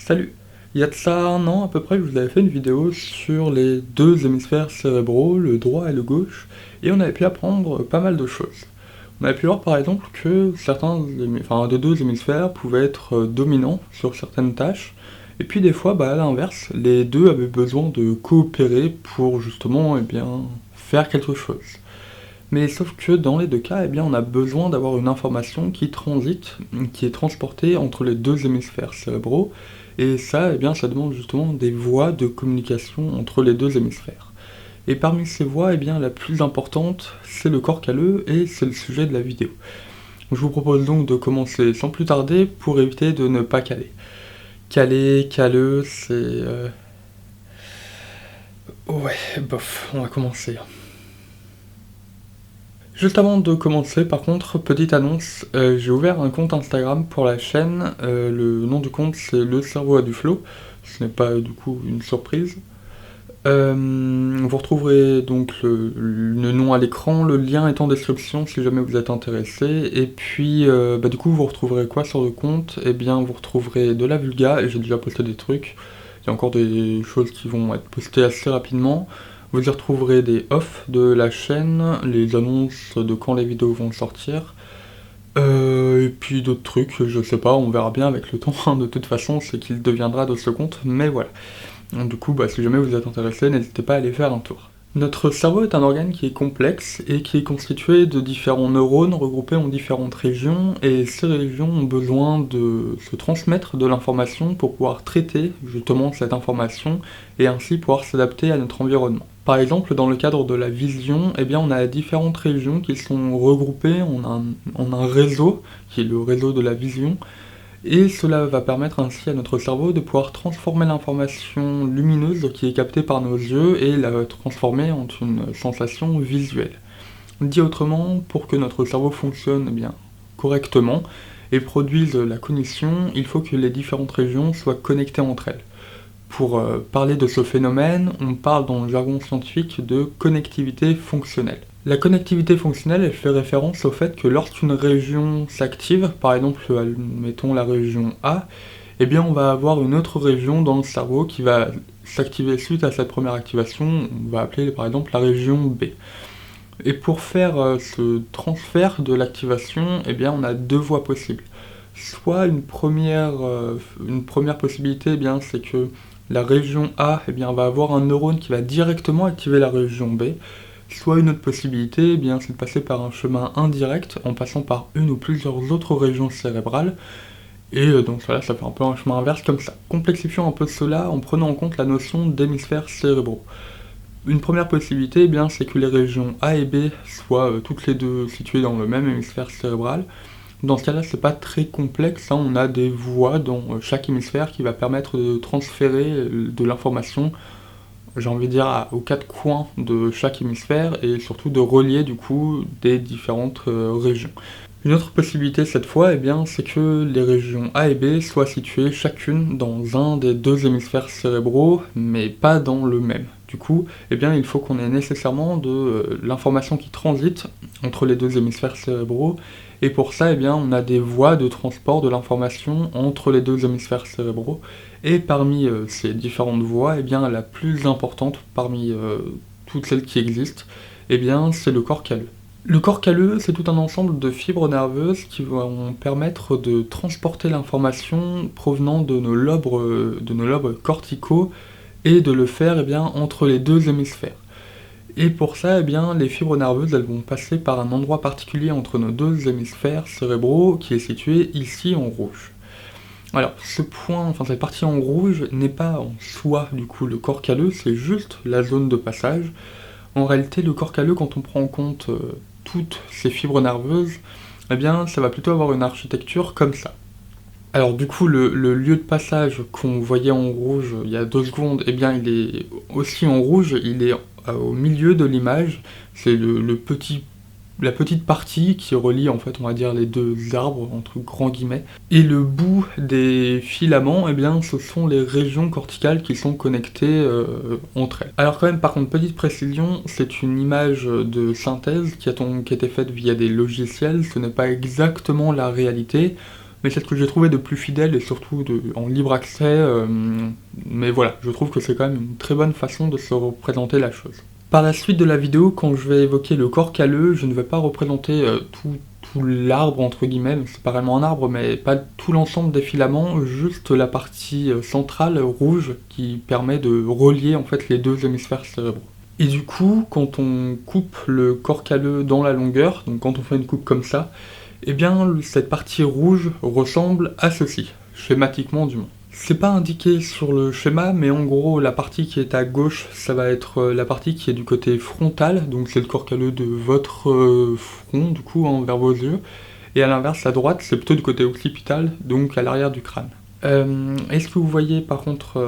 Salut! Il y a de ça un an à peu près, je vous avais fait une vidéo sur les deux hémisphères cérébraux, le droit et le gauche, et on avait pu apprendre pas mal de choses. On avait pu voir par exemple que des deux hémisphères pouvaient être dominants sur certaines tâches, et puis des fois, à l'inverse, les deux avaient besoin de coopérer pour justement, faire quelque chose. Mais sauf que dans les deux cas, on a besoin d'avoir une information qui transite, qui est transportée entre les deux hémisphères cérébraux, et ça, ça demande justement des voies de communication entre les deux hémisphères. Et parmi ces voies, la plus importante, c'est le corps calleux, et c'est le sujet de la vidéo. Je vous propose donc de commencer sans plus tarder pour éviter de ne pas caler. Caler, calleux, Ouais, bof, on va commencer. Juste avant de commencer, par contre, petite annonce, j'ai ouvert un compte Instagram pour la chaîne, le nom du compte c'est Le Cerveau a du flow, ce n'est pas du coup une surprise. Vous retrouverez donc le nom à l'écran, le lien est en description si jamais vous êtes intéressé, et puis du coup vous retrouverez quoi sur le compte? Vous retrouverez de la vulga, et j'ai déjà posté des trucs, il y a encore des choses qui vont être postées assez rapidement. Vous y retrouverez des offs de la chaîne, les annonces de quand les vidéos vont sortir, et puis d'autres trucs, je sais pas, on verra bien avec le temps, de toute façon c'est qu'il deviendra de ce compte, mais voilà. Du coup, si jamais vous êtes intéressé, n'hésitez pas à aller faire un tour. Notre cerveau est un organe qui est complexe et qui est constitué de différents neurones regroupés en différentes régions, et ces régions ont besoin de se transmettre de l'information pour pouvoir traiter justement cette information et ainsi pouvoir s'adapter à notre environnement. Par exemple, dans le cadre de la vision, on a différentes régions qui sont regroupées en un réseau, qui est le réseau de la vision, et cela va permettre ainsi à notre cerveau de pouvoir transformer l'information lumineuse qui est captée par nos yeux et la transformer en une sensation visuelle. Dit autrement, pour que notre cerveau fonctionne correctement et produise la cognition, il faut que les différentes régions soient connectées entre elles. Pour parler de ce phénomène, on parle dans le jargon scientifique de connectivité fonctionnelle. La connectivité fonctionnelle, elle fait référence au fait que lorsqu'une région s'active, par exemple, mettons la région A, on va avoir une autre région dans le cerveau qui va s'activer suite à cette première activation, on va appeler par exemple la région B. Et pour faire ce transfert de l'activation, on a deux voies possibles. Soit une première possibilité, c'est que la région A va avoir un neurone qui va directement activer la région B, soit une autre possibilité, c'est de passer par un chemin indirect en passant par une ou plusieurs autres régions cérébrales, et donc ça fait un peu un chemin inverse comme ça. Complexifions un peu cela en prenant en compte la notion d'hémisphères cérébraux. Une première possibilité, c'est que les régions A et B soient toutes les deux situées dans le même hémisphère cérébral. Dans ce cas-là, c'est pas très complexe, on a des voies dans chaque hémisphère qui va permettre de transférer de l'information, j'ai envie de dire, aux quatre coins de chaque hémisphère, et surtout de relier du coup des différentes régions. Une autre possibilité cette fois, c'est que les régions A et B soient situées chacune dans un des deux hémisphères cérébraux, mais pas dans le même. Du coup, il faut qu'on ait nécessairement de l'information qui transite entre les deux hémisphères cérébraux, et pour ça, on a des voies de transport de l'information entre les deux hémisphères cérébraux, et parmi ces différentes voies, la plus importante parmi toutes celles qui existent, c'est le corps calleux. Le corps calleux, c'est tout un ensemble de fibres nerveuses qui vont permettre de transporter l'information provenant de nos lobes corticaux, et de le faire entre les deux hémisphères. Et pour ça, les fibres nerveuses, elles vont passer par un endroit particulier entre nos deux hémisphères cérébraux qui est situé ici en rouge. Alors, cette partie en rouge n'est pas en soi, du coup, le corps calleux, c'est juste la zone de passage. En réalité, le corps calleux, quand on prend en compte toutes ces fibres nerveuses, ça va plutôt avoir une architecture comme ça. Alors du coup, le lieu de passage qu'on voyait en rouge il y a 2 secondes, il est aussi en rouge, il est au milieu de l'image, c'est la petite partie qui relie en fait, on va dire, les deux arbres, entre grands guillemets. Et le bout des filaments, ce sont les régions corticales qui sont connectées entre elles. Alors quand même, par contre, petite précision, c'est une image de synthèse qui a été faite via des logiciels, ce n'est pas exactement la réalité. mais c'est ce que j'ai trouvé de plus fidèle et surtout en libre accès, mais voilà, je trouve que c'est quand même une très bonne façon de se représenter la chose. Par la suite de la vidéo, quand je vais évoquer le corps calleux, je ne vais pas représenter tout l'arbre entre guillemets, c'est pas vraiment un arbre, mais pas tout l'ensemble des filaments, juste la partie centrale rouge qui permet de relier en fait les deux hémisphères cérébraux. Et du coup, quand on coupe le corps calleux dans la longueur, donc quand on fait une coupe comme ça, eh bien cette partie rouge ressemble à ceci, schématiquement du moins. C'est pas indiqué sur le schéma, mais en gros la partie qui est à gauche, ça va être la partie qui est du côté frontal, donc c'est le corps calleux de votre front, du coup, vers vos yeux, et à l'inverse, à droite, c'est plutôt du côté occipital, donc à l'arrière du crâne. Est-ce que vous voyez par contre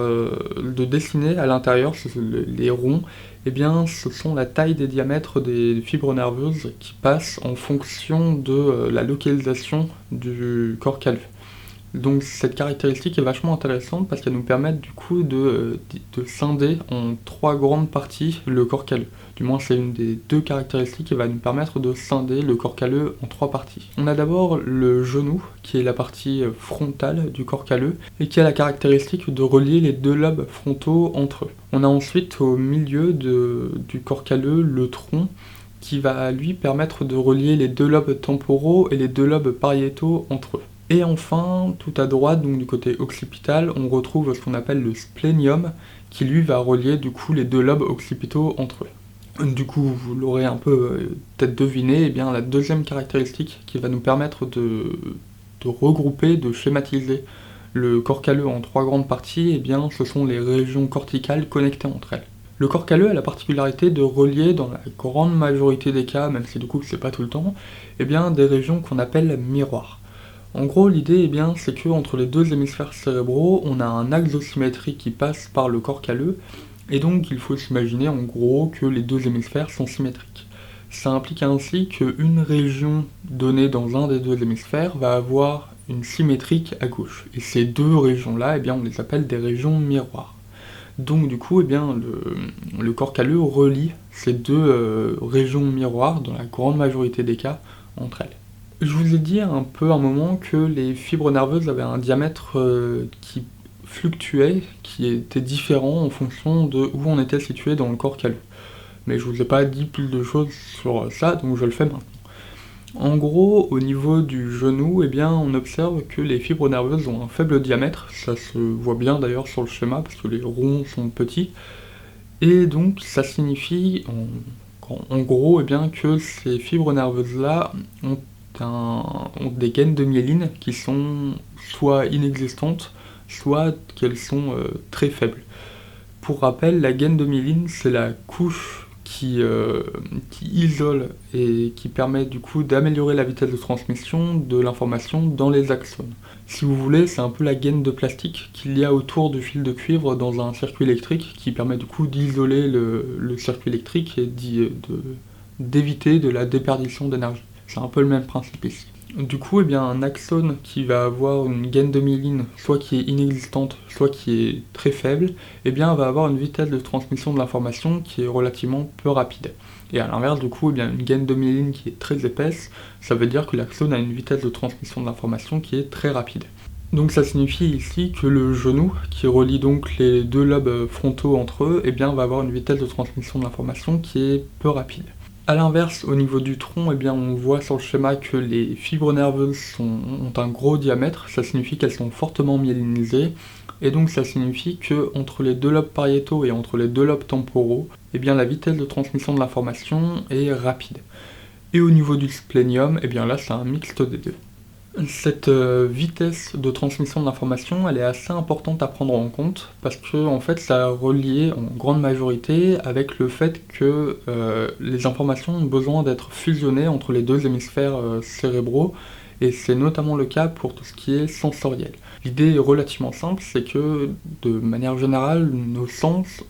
de dessiner à l'intérieur, les ronds, eh bien ce sont la taille des diamètres des fibres nerveuses qui passent en fonction de la localisation du corps calleux. Donc cette caractéristique est vachement intéressante parce qu'elle nous permet du coup de scinder en 3 grandes parties le corps calleux. Du moins c'est une des 2 caractéristiques qui va nous permettre de scinder le corps calleux en 3 parties. On a d'abord le genou qui est la partie frontale du corps calleux et qui a la caractéristique de relier les 2 lobes frontaux entre eux. On a ensuite au milieu du corps calleux le tronc qui va lui permettre de relier les 2 lobes temporaux et les 2 lobes pariétaux entre eux. Et enfin, tout à droite, donc du côté occipital, on retrouve ce qu'on appelle le splénium, qui lui va relier du coup les 2 lobes occipitaux entre eux. Du coup, vous l'aurez un peu peut-être deviné, et bien la deuxième caractéristique qui va nous permettre de regrouper, de schématiser le corps calleux en 3 grandes parties, et bien ce sont les régions corticales connectées entre elles. Le corps calleux a la particularité de relier, dans la grande majorité des cas, même si du coup c'est pas tout le temps, et bien des régions qu'on appelle miroirs. En gros, l'idée, c'est que entre les 2 hémisphères cérébraux, on a un axe de symétrie qui passe par le corps calleux, et donc il faut s'imaginer en gros que les 2 hémisphères sont symétriques. Ça implique ainsi qu'une région donnée dans un des 2 hémisphères va avoir une symétrique à gauche. Et ces 2 régions-là, on les appelle des régions miroirs. Donc du coup, le corps calleux relie ces 2 régions miroirs, dans la grande majorité des cas, entre elles. Je vous ai dit un peu à un moment que les fibres nerveuses avaient un diamètre qui fluctuait, qui était différent en fonction de où on était situé dans le corps calleux. Mais je vous ai pas dit plus de choses sur ça, donc je le fais maintenant. En gros, au niveau du genou, on observe que les fibres nerveuses ont un faible diamètre, ça se voit bien d'ailleurs sur le schéma, parce que les ronds sont petits, et donc ça signifie en gros que ces fibres nerveuses-là ont des gaines de myéline qui sont soit inexistantes, soit qu'elles sont très faibles. Pour rappel, la gaine de myéline, c'est la couche qui isole et qui permet du coup d'améliorer la vitesse de transmission de l'information dans les axones. Si vous voulez, c'est un peu la gaine de plastique qu'il y a autour du fil de cuivre dans un circuit électrique qui permet du coup d'isoler le circuit électrique et d'éviter de la déperdition d'énergie. C'est un peu le même principe ici. Du coup, un axone qui va avoir une gaine de myéline, soit qui est inexistante, soit qui est très faible, va avoir une vitesse de transmission de l'information qui est relativement peu rapide. Et à l'inverse, du coup, une gaine de myéline qui est très épaisse, ça veut dire que l'axone a une vitesse de transmission de l'information qui est très rapide. Donc ça signifie ici que le genou, qui relie donc les 2 lobes frontaux entre eux, va avoir une vitesse de transmission de l'information qui est peu rapide. A l'inverse, au niveau du tronc, on voit sur le schéma que les fibres nerveuses ont un gros diamètre, ça signifie qu'elles sont fortement myélinisées, et donc ça signifie que entre les 2 lobes pariétaux et entre les 2 lobes temporaux, la vitesse de transmission de l'information est rapide. Et au niveau du splénium, là c'est un mixte des 2. Cette vitesse de transmission de l'information, elle est assez importante à prendre en compte parce que en fait, ça a relié en grande majorité avec le fait que les informations ont besoin d'être fusionnées entre les 2 hémisphères cérébraux, et c'est notamment le cas pour tout ce qui est sensoriel. L'idée est relativement simple, c'est que de manière générale, nos sens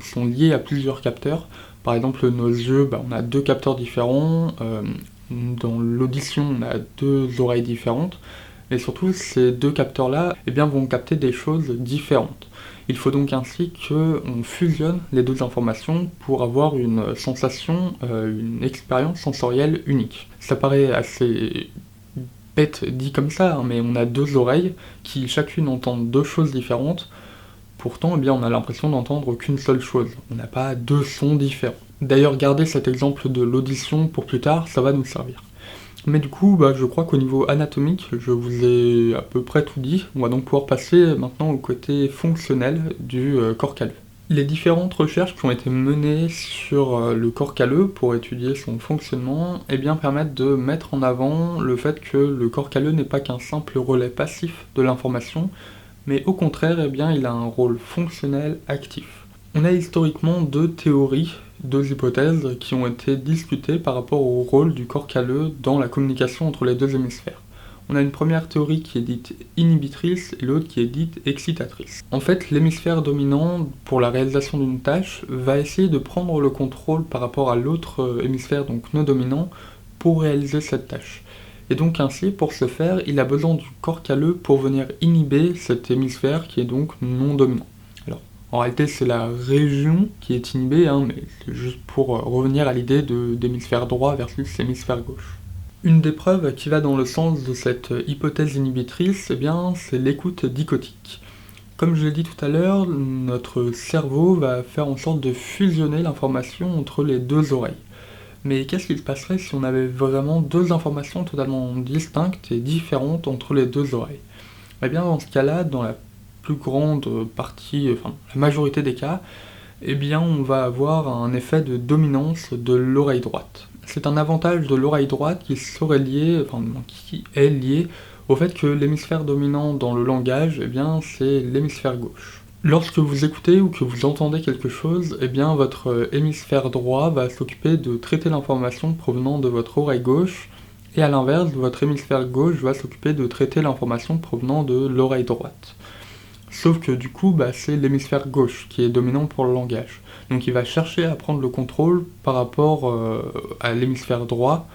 sont liés à plusieurs capteurs. Par exemple, nos yeux, on a 2 capteurs différents. Dans l'audition, on a 2 oreilles différentes, et surtout ces 2 capteurs-là vont capter des choses différentes. Il faut donc ainsi qu'on fusionne les 2 informations pour avoir une sensation, une expérience sensorielle unique. Ça paraît assez bête dit comme ça, hein, mais on a deux oreilles qui chacune entendent deux choses différentes. Pourtant, eh bien, on a l'impression d'entendre qu'une seule chose. On n'a pas deux sons différents. D'ailleurs, gardez cet exemple de l'audition pour plus tard, ça va nous servir. Mais du coup, je crois qu'au niveau anatomique, je vous ai à peu près tout dit. On va donc pouvoir passer maintenant au côté fonctionnel du corps calleux. Les différentes recherches qui ont été menées sur le corps calleux pour étudier son fonctionnement permettent de mettre en avant le fait que le corps calleux n'est pas qu'un simple relais passif de l'information, mais au contraire, il a un rôle fonctionnel actif. On a historiquement deux théories, deux hypothèses qui ont été discutées par rapport au rôle du corps calleux dans la communication entre les deux hémisphères. On a une première théorie qui est dite inhibitrice et l'autre qui est dite excitatrice. En fait, l'hémisphère dominant, pour la réalisation d'une tâche, va essayer de prendre le contrôle par rapport à l'autre hémisphère, donc non dominant, pour réaliser cette tâche. Et donc ainsi, pour ce faire, il a besoin du corps calleux pour venir inhiber cet hémisphère qui est donc non dominant. Alors, en réalité, c'est la région qui est inhibée, mais c'est juste pour revenir à l'idée d'hémisphère droit versus hémisphère gauche. Une des preuves qui va dans le sens de cette hypothèse inhibitrice, c'est l'écoute dichotique. Comme je l'ai dit tout à l'heure, notre cerveau va faire en sorte de fusionner l'information entre les deux oreilles. Mais qu'est-ce qui se passerait si on avait vraiment deux informations totalement distinctes et différentes entre les deux oreilles ? Dans ce cas-là, dans la plus grande partie, la majorité des cas, on va avoir un effet de dominance de l'oreille droite. C'est un avantage de l'oreille droite qui est lié au fait que l'hémisphère dominant dans le langage, c'est l'hémisphère gauche. Lorsque vous écoutez ou que vous entendez quelque chose, votre hémisphère droit va s'occuper de traiter l'information provenant de votre oreille gauche, et à l'inverse, votre hémisphère gauche va s'occuper de traiter l'information provenant de l'oreille droite. Sauf que du coup, c'est l'hémisphère gauche qui est dominant pour le langage. Donc il va chercher à prendre le contrôle par rapport à l'hémisphère droit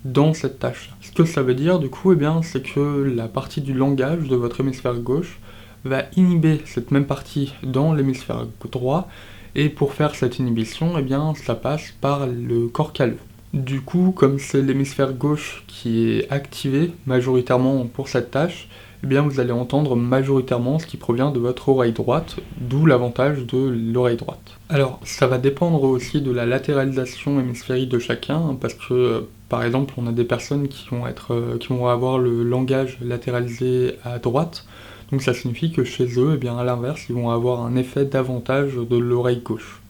dans cette tâche. Ce que ça veut dire du coup, c'est que la partie du langage de votre hémisphère gauche va inhiber cette même partie dans l'hémisphère droit, et pour faire cette inhibition, ça passe par le corps calleux. Du coup, comme c'est l'hémisphère gauche qui est activé majoritairement pour cette tâche, vous allez entendre majoritairement ce qui provient de votre oreille droite, d'où l'avantage de l'oreille droite. Alors, ça va dépendre aussi de la latéralisation hémisphérique de chacun, parce que, par exemple, on a des personnes qui vont avoir le langage latéralisé à droite, donc ça signifie que chez eux, à l'inverse, ils vont avoir un effet d'avantage de l'oreille gauche.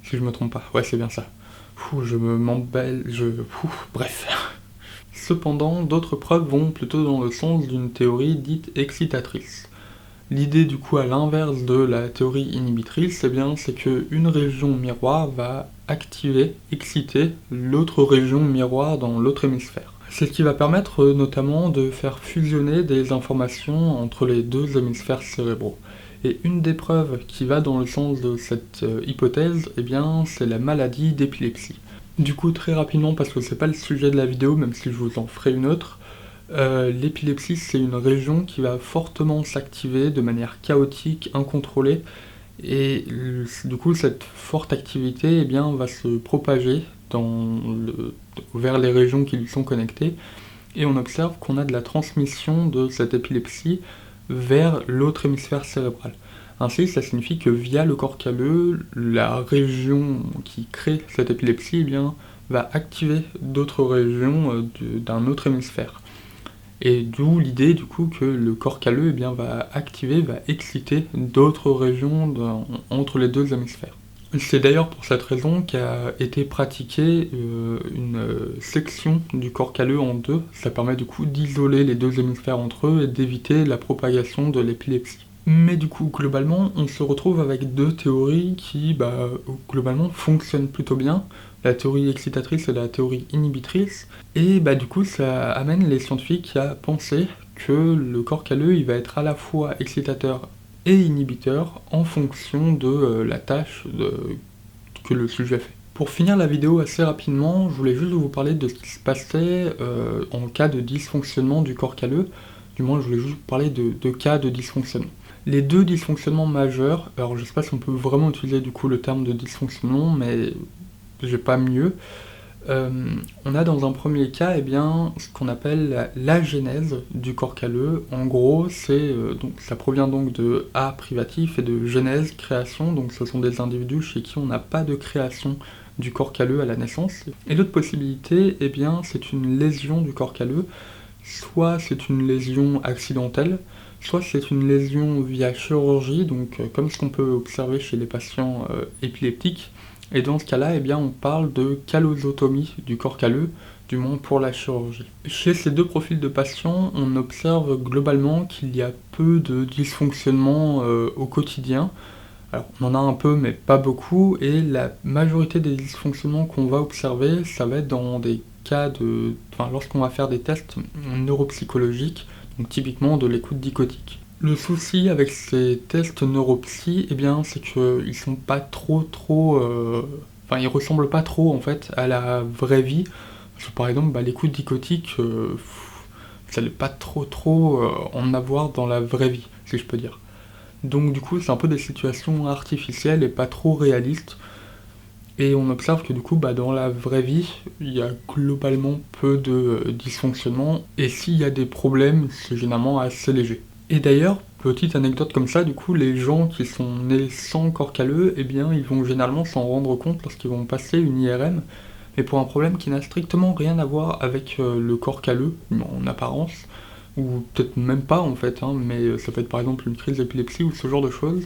Si je me trompe pas, ouais, c'est bien ça. Bref. Cependant, d'autres preuves vont plutôt dans le sens d'une théorie dite excitatrice. L'idée du coup à l'inverse de la théorie inhibitrice, c'est qu'une région miroir va exciter l'autre région miroir dans l'autre hémisphère. C'est ce qui va permettre notamment de faire fusionner des informations entre les deux hémisphères cérébraux. Et une des preuves qui va dans le sens de cette hypothèse, c'est la maladie d'épilepsie. Du coup, très rapidement, parce que c'est pas le sujet de la vidéo, même si je vous en ferai une autre, l'épilepsie c'est une région qui va fortement s'activer de manière chaotique, incontrôlée, et du coup cette forte activité va se propager vers les régions qui lui sont connectées, et on observe qu'on a de la transmission de cette épilepsie vers l'autre hémisphère cérébral. Ainsi, ça signifie que via le corps calleux, la région qui crée cette épilepsie va activer d'autres régions d'un autre hémisphère. Et d'où l'idée du coup que le corps calleux va exciter d'autres régions entre les deux hémisphères. C'est d'ailleurs pour cette raison qu'a été pratiquée une section du corps calleux en deux. Ça permet du coup d'isoler les deux hémisphères entre eux et d'éviter la propagation de l'épilepsie. Mais du coup, globalement, on se retrouve avec deux théories qui, globalement, fonctionnent plutôt bien. La théorie excitatrice et la théorie inhibitrice. Et du coup, ça amène les scientifiques à penser que le corps calleux, il va être à la fois excitateur et inhibiteur en fonction de la tâche que le sujet fait. Pour finir la vidéo assez rapidement, je voulais juste vous parler de ce qui se passait en cas de dysfonctionnement du corps calleux. Du moins, je voulais juste vous parler de cas de dysfonctionnement. Les deux dysfonctionnements majeurs, alors je sais pas si on peut vraiment utiliser du coup le terme de dysfonctionnement, mais j'ai pas mieux. On a dans un premier cas, ce qu'on appelle la genèse du corps calleux. En gros, donc ça provient donc de A privatif et de genèse, création, donc ce sont des individus chez qui on n'a pas de création du corps calleux à la naissance. Et l'autre possibilité, c'est une lésion du corps calleux, soit c'est une lésion accidentelle, soit c'est une lésion via chirurgie, donc comme ce qu'on peut observer chez les patients épileptiques. Et dans ce cas-là, on parle de callosotomie du corps calleux, du moins pour la chirurgie. Chez ces deux profils de patients, on observe globalement qu'il y a peu de dysfonctionnements au quotidien. Alors, on en a un peu, mais pas beaucoup, et la majorité des dysfonctionnements qu'on va observer, ça va être dans des cas lorsqu'on va faire des tests neuropsychologiques, donc typiquement de l'écoute dichotique. Le souci avec ces tests neuropsy, c'est qu'ils sont pas ils ressemblent pas trop en fait à la vraie vie. Parce que par exemple, l'écoute dichotique, ça n'est pas trop en avoir dans la vraie vie, si je peux dire. Donc du coup, c'est un peu des situations artificielles et pas trop réalistes. Et on observe que du coup, dans la vraie vie, il y a globalement peu de dysfonctionnements. Et s'il y a des problèmes, c'est généralement assez léger. Et d'ailleurs, petite anecdote comme ça, du coup, les gens qui sont nés sans corps calleux, ils vont généralement s'en rendre compte lorsqu'ils vont passer une IRM, mais pour un problème qui n'a strictement rien à voir avec le corps calleux, en apparence, ou peut-être même pas en fait, mais ça peut être par exemple une crise d'épilepsie ou ce genre de choses,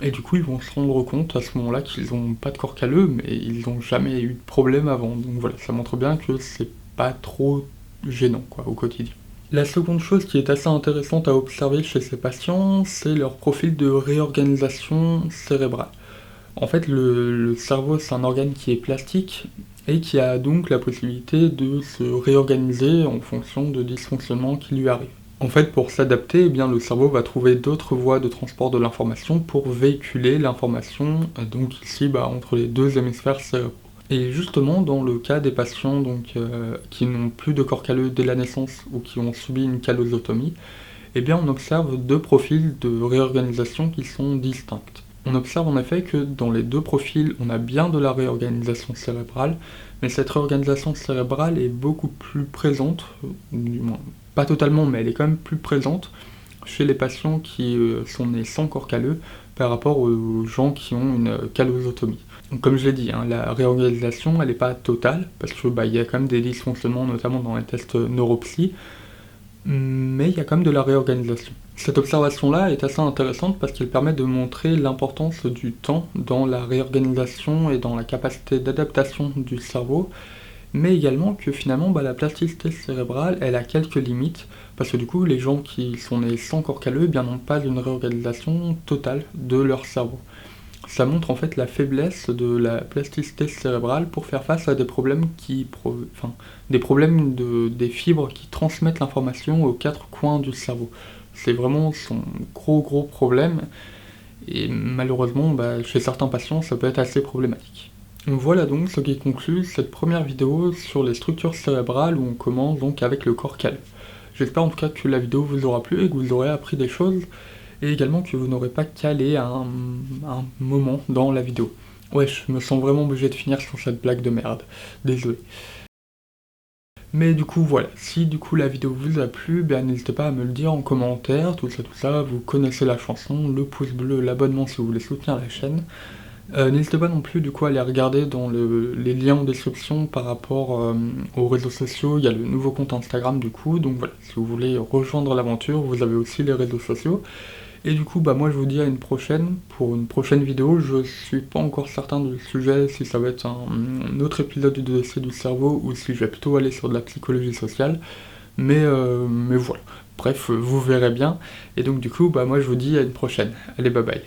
et du coup ils vont se rendre compte à ce moment-là qu'ils n'ont pas de corps calleux, mais ils n'ont jamais eu de problème avant, donc voilà, ça montre bien que c'est pas trop gênant au quotidien. La seconde chose qui est assez intéressante à observer chez ces patients, c'est leur profil de réorganisation cérébrale. En fait, le cerveau, c'est un organe qui est plastique et qui a donc la possibilité de se réorganiser en fonction de dysfonctionnements qui lui arrivent. En fait, pour s'adapter, le cerveau va trouver d'autres voies de transport de l'information pour véhiculer l'information, donc ici, entre les deux hémisphères cérébraux. Et justement, dans le cas des patients qui n'ont plus de corps calleux dès la naissance ou qui ont subi une callosotomie, on observe deux profils de réorganisation qui sont distincts. On observe en effet que dans les deux profils, on a bien de la réorganisation cérébrale, mais cette réorganisation cérébrale est beaucoup plus présente, du moins pas totalement, mais elle est quand même plus présente chez les patients qui sont nés sans corps calleux par rapport aux gens qui ont une callosotomie. Donc, comme je l'ai dit, la réorganisation elle n'est pas totale, parce que y a quand même des dysfonctionnements, notamment dans les tests neuropsy, mais il y a quand même de la réorganisation. Cette observation-là est assez intéressante parce qu'elle permet de montrer l'importance du temps dans la réorganisation et dans la capacité d'adaptation du cerveau, mais également que finalement la plasticité cérébrale elle a quelques limites, parce que du coup les gens qui sont nés sans corps calleux n'ont pas une réorganisation totale de leur cerveau. Ça montre en fait la faiblesse de la plasticité cérébrale pour faire face à des problèmes des fibres qui transmettent l'information aux quatre coins du cerveau. C'est vraiment son gros problème, et malheureusement chez certains patients ça peut être assez problématique. Voilà donc ce qui conclut cette première vidéo sur les structures cérébrales où on commence donc avec le corps calleux. J'espère en tout cas que la vidéo vous aura plu et que vous aurez appris des choses, et également que vous n'aurez pas calé à un moment dans la vidéo. Ouais, je me sens vraiment obligé de finir sur cette blague de merde, désolé. Mais du coup voilà, si du coup la vidéo vous a plu, n'hésitez pas à me le dire en commentaire, tout ça, vous connaissez la chanson, le pouce bleu, l'abonnement si vous voulez soutenir la chaîne. N'hésitez pas non plus du coup à aller regarder dans les liens en description par rapport aux réseaux sociaux, il y a le nouveau compte Instagram du coup, donc voilà, si vous voulez rejoindre l'aventure, vous avez aussi les réseaux sociaux. Et du coup, moi je vous dis à une prochaine, pour une prochaine vidéo. Je suis pas encore certain du sujet, si ça va être un autre épisode du dossier du cerveau, ou si je vais plutôt aller sur de la psychologie sociale, mais voilà. Bref, vous verrez bien, et donc du coup, moi je vous dis à une prochaine. Allez, bye bye.